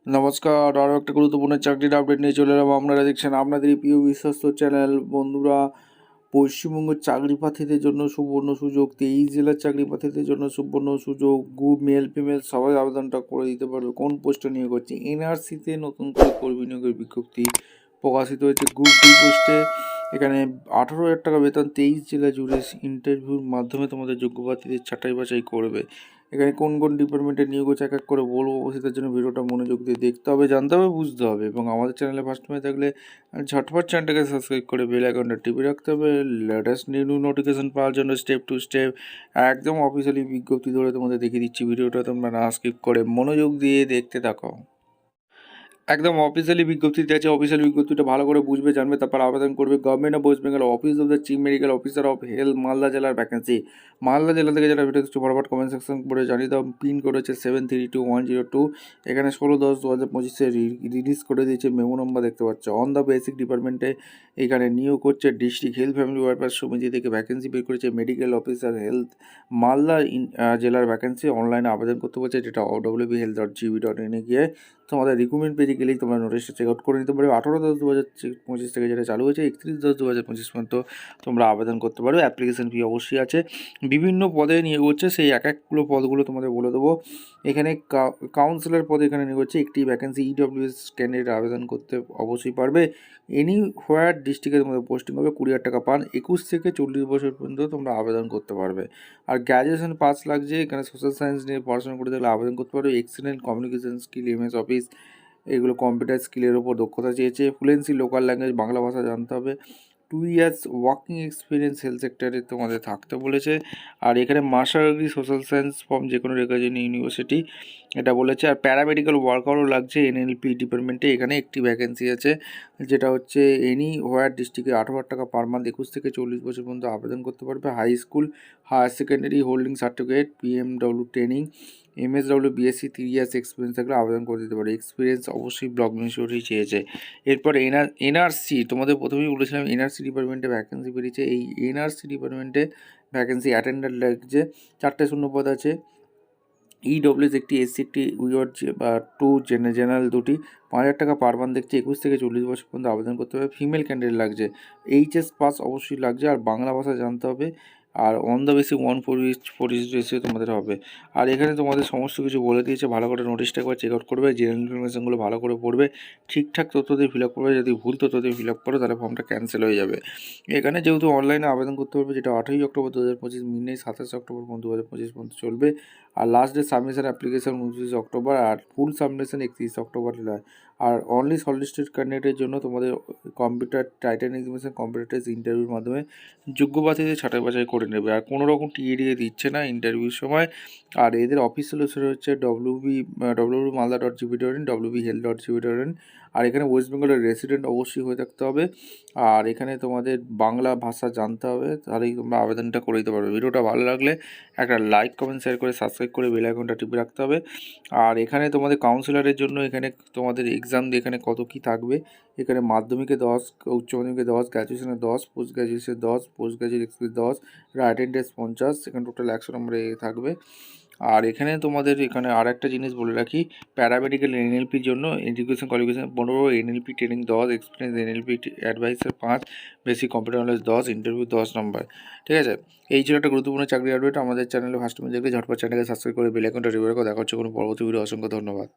নমস্কার, আরও একটা গুরুত্বপূর্ণ চাকরির আপডেট নিয়ে চলে এলাম। আপনারা দেখছেন আপনাদের এই প্রিয় বিশ্বস্ত চ্যানেল। বন্ধুরা, পশ্চিমবঙ্গের চাকরি প্রার্থীদের জন্য সুবর্ণ সুযোগ, 23 জেলার চাকরি প্রার্থীদের জন্য সুবর্ণ সুযোগ। মেল ফিমেল সবাই আবেদনটা করে দিতে পারবে। কোন পোস্টে নিয়োগ হচ্ছে? এনআরসিতে নতুন করে কর্মী নিয়োগের বিজ্ঞপ্তি প্রকাশিত হয়েছে গ্রুপ ডি পোস্টে। এখানে 18,000 টাকা বেতন, 23 জেলা জুড়ে ইন্টারভিউর মাধ্যমে তোমাদের যোগ্য প্রার্থীদের ছাঁটাই বাছাই করবে। এখানে কোন কোন ডিপার্টমেন্টে নিয়োগ হচ্ছে এক এক করে বলবো, সেটার জন্য ভিডিওটা মনোযোগ দিয়ে দেখতে হবে, জানতে হবে, বুঝতে হবে। এবং আমাদের চ্যানেলে ফার্স্ট টাইম থাকলে ঝটপট চ্যানেলটাকে সাবস্ক্রাইব করে বেল আইকনটা টিপে রাখতে হবে লেটেস্ট নিউ নোটিফিকেশন পাওয়ার জন্য। স্টেপ টু স্টেপ একদম অফিসিয়ালি বিজ্ঞপ্তি ধরে তোমাদের দেখিয়ে দিচ্ছি। ভিডিওটা তোমরা না স্কিপ করে মনোযোগ দিয়ে দেখতে থাকো। একদম অফিসিয়ালি বিজ্ঞপ্তিতে আছে, অফিসিয়াল বিজ্ঞপ্তিটা ভালো করে বুঝবে, জানবে, তারপর আবেদন করবে। Government of West Bengal, office of the chief medical officer of health, Malda জেলার ভ্যাকেন্সি। মালদা জেলা থেকে যারা ভিডিও কিছু ফটাফট কমেন্ট সেকশন করে জানিয়ে দাও। পিন করেছে 732102। এখানে 16/10/2025 রিলিজ করে দিয়েছে, মেমো নম্বর দেখতে পাচ্ছ। অন দ্য বেসিক ডিপার্টমেন্টে এখানে নিয়োগ হচ্ছে ডিস্ট্রিক্ট হেলথ ফ্যামিলি ওয়েলফেয়ার সমিতি থেকে ভ্যাকেন্সি বের করেছে। মেডিকেল অফিসার হেলথ মালদা জেলার ভ্যাকেন্সি অনলাইনে আবেদন করতে বলছে, যেটা wbhealth.gv.in এ গিয়ে তোমাদের রিক্রুটমেন্ট পেজে গেলেই তোমরা নোটিশটা চেক আউট করে নিতে পারবে। 18/10/2025 থেকে যেটা চালু হয়েছে 31/10/2025 পর্যন্ত তোমরা আবেদন করতে পারবে। অ্যাপ্লিকেশন ফি অবশ্যই আছে। বিভিন্ন পদে নিয়োগ হচ্ছে, সেই এক একগুলো পদগুলো তোমাদের বলে দেবো। এখানে কাউন্সিলর পদে এখানে নিয়োগ হচ্ছে, একটি ভ্যাকেন্সি। ইডব্লিউএস ক্যান্ডিডেট আবেদন করতে অবশ্যই পারবে। এনি হোয়ার ডিস্ট্রিক্টে তোমাদের পোস্টিং হবে, 20,000 টাকা পান। 21 থেকে 40 বছর পর্যন্ত তোমরা আবেদন করতে পারবে। আর গ্র্যাজুয়েশন পাস লাগছে। এখানে সোশ্যাল সায়েন্স নিয়ে পড়াশোনা করে থাকলে আবেদন করতে পারবে। Excellent communication skill, MS office, এগুলো কম্পিউটার স্কিলের ওপর দক্ষতা চেয়েছে। ফ্লুয়েন্সি লোকাল ল্যাঙ্গুয়েজ, বাংলা ভাষা জানতে হবে। 2 ইয়ার্স ওয়ার্কিং এক্সপিরিয়েন্স হেলথ সেক্টরে তোমাদের থাকতে বলেছে। আর এখানে master degree social science form যে কোনো রেকগনাইজড ইউনিভার্সিটি এটা বলেছে। আর প্যারামেডিক্যাল ওয়ার্কারও লাগছে এনএলপি ডিপার্টমেন্টে। এখানে একটি ভ্যাকেন্সি আছে, যেটা হচ্ছে এনি হোয়ার ডিস্ট্রিক্টে 18,000 টাকা পার মান্থ। 21 থেকে 40 বছর পর্যন্ত আবেদন করতে পারবে। High school, higher secondary holding certificate, PMW training, MSW BSc 3 years experience থাকলে আবেদন করে দিতে পারে। এক্সপিরিয়েন্স অবশ্যই ব্লক মিউনিসিপ্যালিটি চেয়েছে। এরপর এনআরসি, তোমাদের প্রথমেই বলেছিলাম এনআরসি ডিপার্টমেন্টে ভ্যাকেন্সি বেরিয়েছে। এই এনআরসি ডিপার্টমেন্টে ভ্যাকেন্সি অ্যাটেন্ডার লাগছে, 4টে শূন্যপদ আছে। ইডব্লিউএস একটি, এসসি একটি, উইওর বা 2 জেনারেল 2টি। 5,000 টাকা পার মান্থ দেখছে। 21 থেকে 40 বছর পর্যন্ত আবেদন করতে হবে। ফিমেল ক্যান্ডিডেট লাগছে, এইচএস পাস অবশ্যই লাগছে। আর বাংলা ভাষা জানতে হবে। আর অন দ্য বেসিক 1:4 রেশিও তোমাদের হবে। আর এখানে তোমাদের সমস্ত কিছু বলে দিয়েছে, ভালো করে নোটিশটা একবার চেক আউট করবে, জেনারেল ইনফরমেশনগুলো ভালো করে পড়বে, ঠিকঠাক তথ্য দিয়ে ফিল আপ করবে। যদি ভুল তথ্য দিয়ে ফিল আপ করো তাহলে ফর্মটা ক্যান্সেল হয়ে যাবে। এখানে যেহেতু অনলাইনে আবেদন করতে পারবে, যেটা 8ই অক্টোবর 2025, মিড 27 অক্টোবর 2025 পর্যন্ত চলবে। আর last day submission application 29 October, আর ফুল সাবমিশন 31 অক্টোবর। আর অনলি সলিস্টেড ক্যান্ডিডেটের জন্য তোমাদের কম্পিউটার টাইটান এক্সামিনেশন, কম্পিউটার টেস্ট, ইন্টারভিউর মাধ্যমে যোগ্য প্রার্থীদের ছাঁটাই বাছাই করে নেবে। আর কোনো রকম টিএডিএ দিচ্ছে না ইন্টারভিউর সময়। আর এদের অফিসিয়াল ওয়েবসাইট হচ্ছে www.malda.gv.in, www.health.gv.in। আর এখানে ওয়েস্ট বেঙ্গলের রেসিডেন্ট অবশ্যই হয়ে থাকতে হবে। আর এখানে তোমাদের বাংলা ভাষা জানতে হবে, তাহলেই তোমরা আবেদনটা করে দিতে পারবে। ভিডিওটা ভালো লাগলে একটা লাইক, কমেন্ট, শেয়ার করে সাবস্ক্রাইব করে বেল আইকনটা টিপে রাখতে হবে। আর এখানে তোমাদের কাউন্সিলরের জন্য এখানে তোমাদের এক্সাম দিয়ে এখানে কত কী থাকবে। এখানে মাধ্যমিকে 10, উচ্চ মাধ্যমিকে 10, গ্র্যাজুয়েশনে 10, পোস্ট গ্র্যাজুয়েশনে 10, post graduate experience 10, writing test 50, এখানে টোটাল 100 নম্বরে থাকবে। আর এখানে তোমাদের এখানে আর একটা জিনিস বলে রাখি, প্যারামেডিক্যাল এনএলপির জন্য education qualification 15, NLP training 10, experience NLP adviser 5, basic computer knowledge 10, interview 10 নম্বর। ঠিক আছে, এই ছিল একটা গুরুত্বপূর্ণ চাকরি আপডেট। আমাদের চ্যানেলে ফার্স্ট টাইম দেখলে ঝটপট চ্যানেলকে সাবস্ক্রাইব করে বেল আইকনটা টিপে রাখো। দেখা হচ্ছে কোনো পরবর্তী ভিডিও। অসংখ্য ধন্যবাদ।